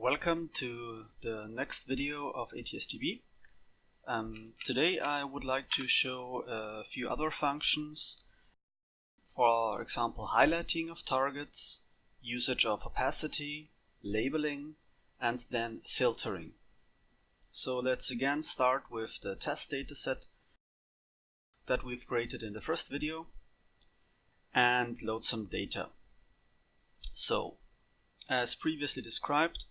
Welcome to the next video of ATSDB. Today I would like to show a few other functions, for example highlighting of targets, usage of opacity, labeling, and then filtering. So let's again start with the test dataset that we've created in the first video and load some data. So, as previously described,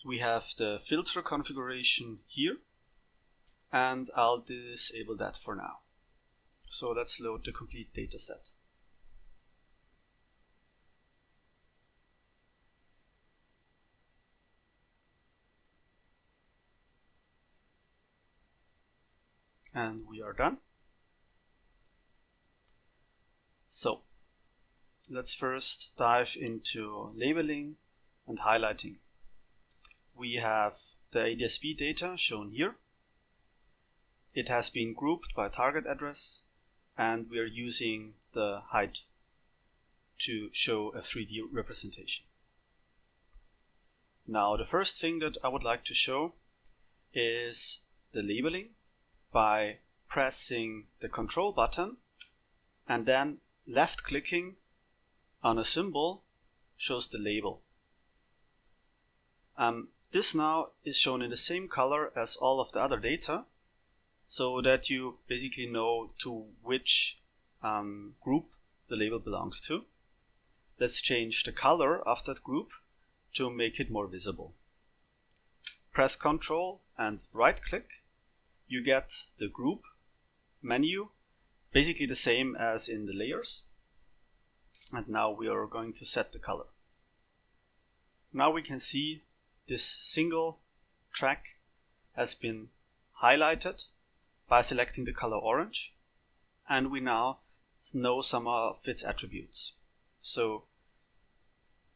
we have the filter configuration here, and I'll disable that for now. So let's load the complete dataset. And we are done. So let's first dive into labeling and highlighting. We have the ATSDB data shown here. It has been grouped by target address, and we are using the height to show a 3D representation. Now the first thing that I would like to show is the labeling by pressing the control button and then left clicking on a symbol shows the label. This now is shown in the same color as all of the other data, so that you basically know to which group the label belongs to. Let's change the color of that group to make it more visible. Press Ctrl and right click. You get the group menu, basically the same as in the layers. And now we are going to set the color. Now we can see this single track has been highlighted by selecting the color orange, and we now know some of its attributes. So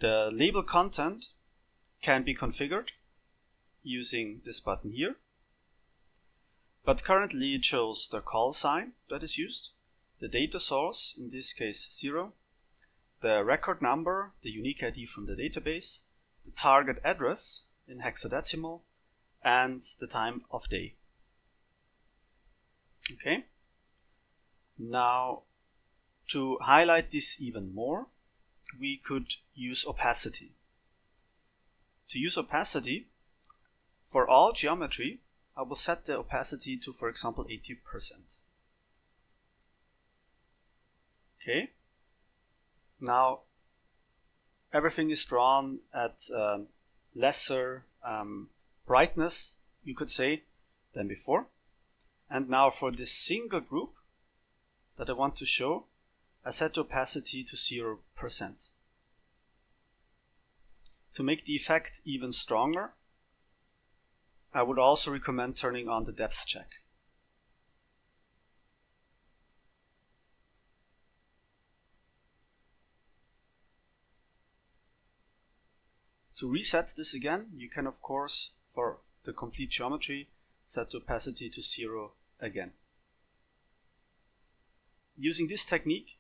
the label content can be configured using this button here, but currently it shows the call sign that is used, the data source, in this case 0, the record number, the unique ID from the database, the target address in hexadecimal, and the time of day. Okay. Now, to highlight this even more, we could use opacity. To use opacity, for all geometry, I will set the opacity to, for example, 80%. Okay. Now, everything is drawn at lesser brightness, you could say, than before. And now for this single group that I want to show, I set the opacity to 0%. To make the effect even stronger, I would also recommend turning on the depth check. To reset this again, you can of course, for the complete geometry, set the opacity to 0 again. Using this technique,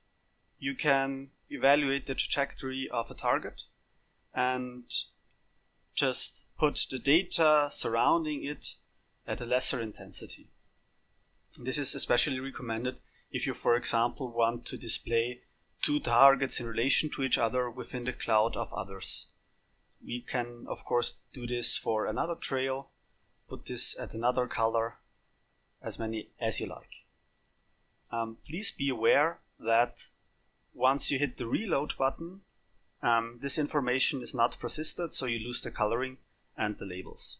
you can evaluate the trajectory of a target and just put the data surrounding it at a lesser intensity. This is especially recommended if you, for example, want to display two targets in relation to each other within the cloud of others. We can, of course, do this for another trail, put this at another color, as many as you like. Please be aware that once you hit the reload button, this information is not persisted, so you lose the coloring and the labels.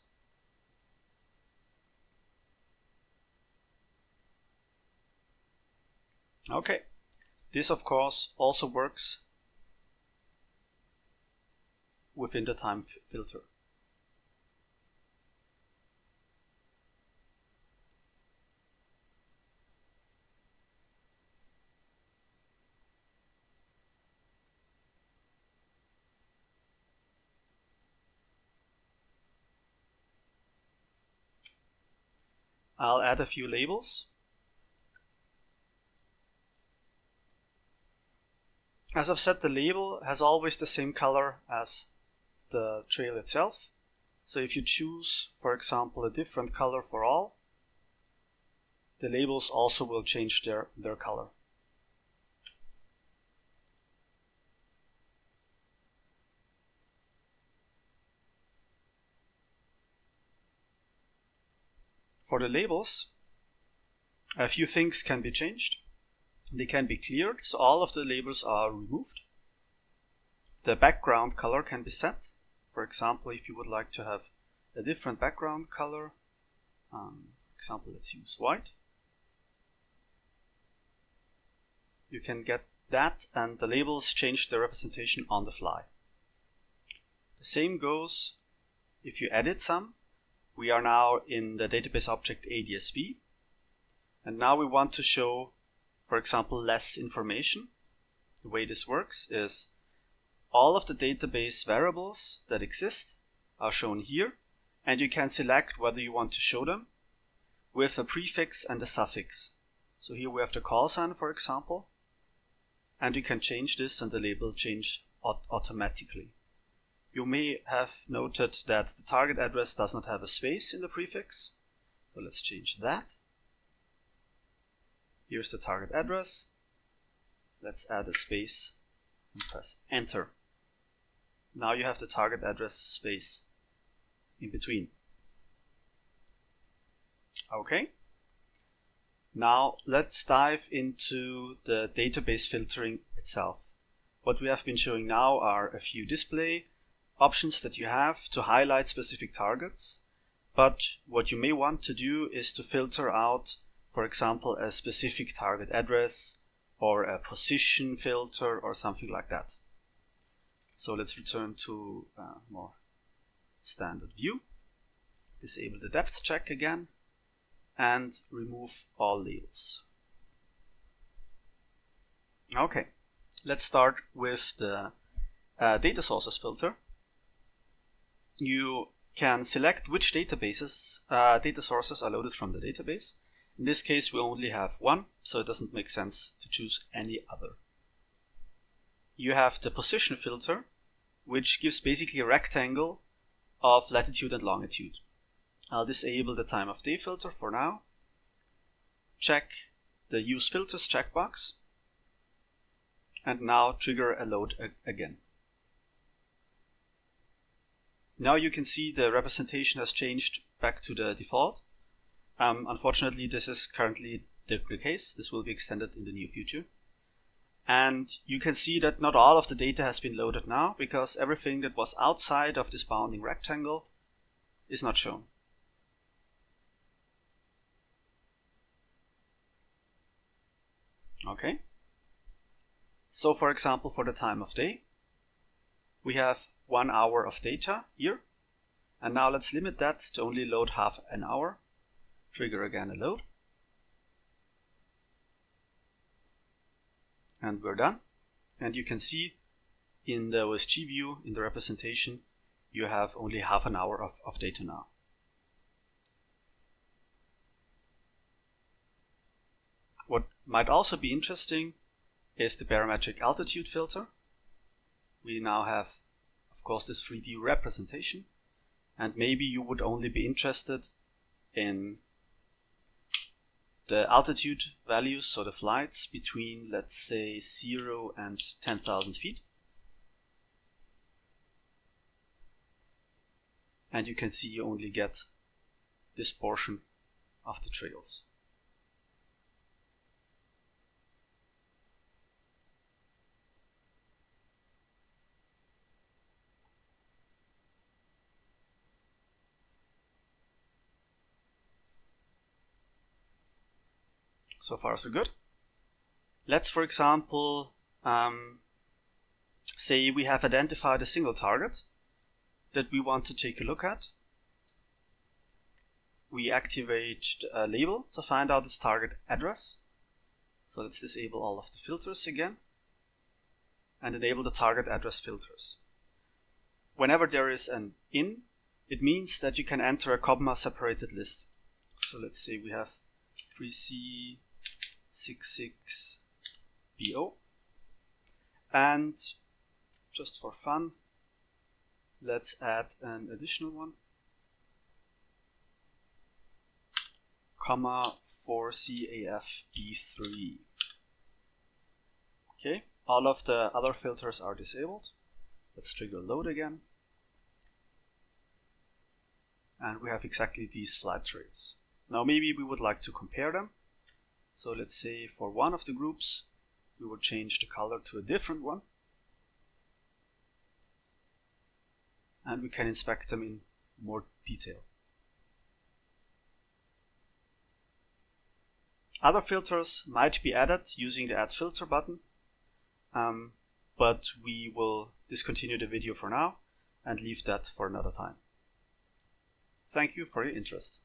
Okay, this of course also works within the time filter. I'll add a few labels. As I've said, the label has always the same color as the trail itself. So if you choose, for example, a different color for all, the labels also will change their color. For the labels, a few things can be changed. They can be cleared, so all of the labels are removed. The background color can be set. For example, if you would like to have a different background color, for example, let's use white. You can get that, and the labels change their representation on the fly. The same goes if you edit some. We are now in the database object ATSDB, and now we want to show, for example, less information. The way this works is all of the database variables that exist are shown here, and you can select whether you want to show them with a prefix and a suffix. So here we have the call sign, for example, and you can change this and the label change automatically. You may have noted that the target address does not have a space in the prefix, so let's change that. Here's the target address. Let's add a space and press enter. Now you have the target address space in between. Okay. Now let's dive into the database filtering itself. What we have been showing now are a few display options that you have to highlight specific targets, but what you may want to do is to filter out, for example, a specific target address or a position filter or something like that. So let's return to a more standard view, disable the depth check again, and remove all labels. Okay, let's start with the data sources filter. You can select which databases, data sources are loaded from the database. In this case, we only have one, so it doesn't make sense to choose any other. You have the position filter, which gives basically a rectangle of latitude and longitude. I'll disable the time of day filter for now. Check the use filters checkbox, and now trigger a load again. Now you can see the representation has changed back to the default. Unfortunately, this is currently the case. This will be extended in the near future. And you can see that not all of the data has been loaded now, because everything that was outside of this bounding rectangle is not shown. Okay. So for example, for the time of day, we have 1 hour of data here. And now let's limit that to only load half an hour. Trigger again a load. And we're done. And you can see in the OSG view, in the representation, you have only half an hour of data now. What might also be interesting is the barometric altitude filter. We now have, of course, this 3D representation, and maybe you would only be interested in the altitude values, so the flights between, let's say, 0 and 10,000 feet. And you can see you only get this portion of the trails. So far so good. Let's, for example, say we have identified a single target that we want to take a look at. We activate a label to find out its target address. So let's disable all of the filters again and enable the target address filters. Whenever there is an in, it means that you can enter a comma separated list. So let's say we have 3C66BO, and just for fun, let's add an additional one. comma 4CAF B3. Okay, all of the other filters are disabled. Let's trigger load again. And we have exactly these flat trails. Now maybe we would like to compare them. So let's say for one of the groups, we would change the color to a different one. And we can inspect them in more detail. Other filters might be added using the Add Filter button, but we will discontinue the video for now and leave that for another time. Thank you for your interest.